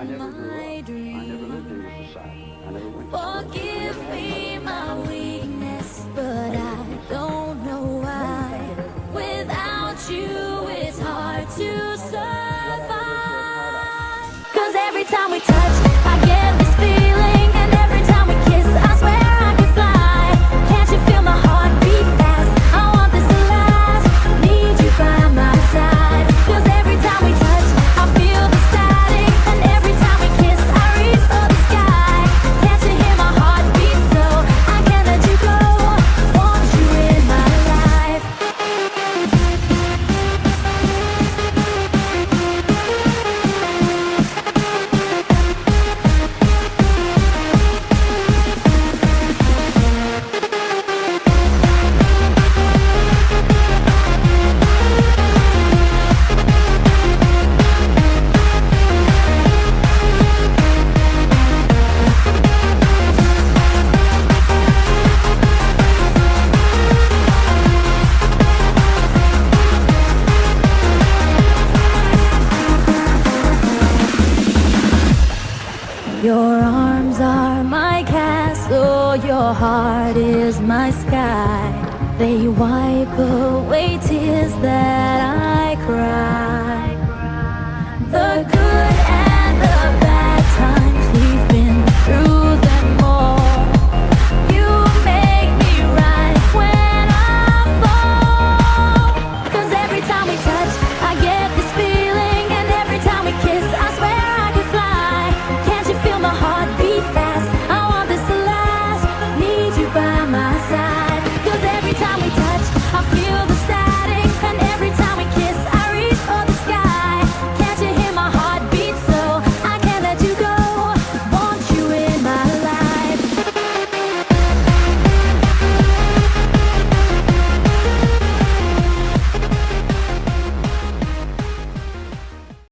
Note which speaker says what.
Speaker 1: my dream. Forgive me my weakness, but I don't know why. Without you, it's hard to survive. 'Cause every time we touch, I get this feeling, and every time we kiss, I swear I could fly. Can't you feel my heart beat fast? I want this to last. Need you by my side. 'Cause every time we touch, I feel the static, and every time we kiss, I reach for the sky. Can't you hear my heart beat so? I can't let you go. Want you in my life. Your arms are my castle, your heart is my sky. They wipe away tears that I cry. The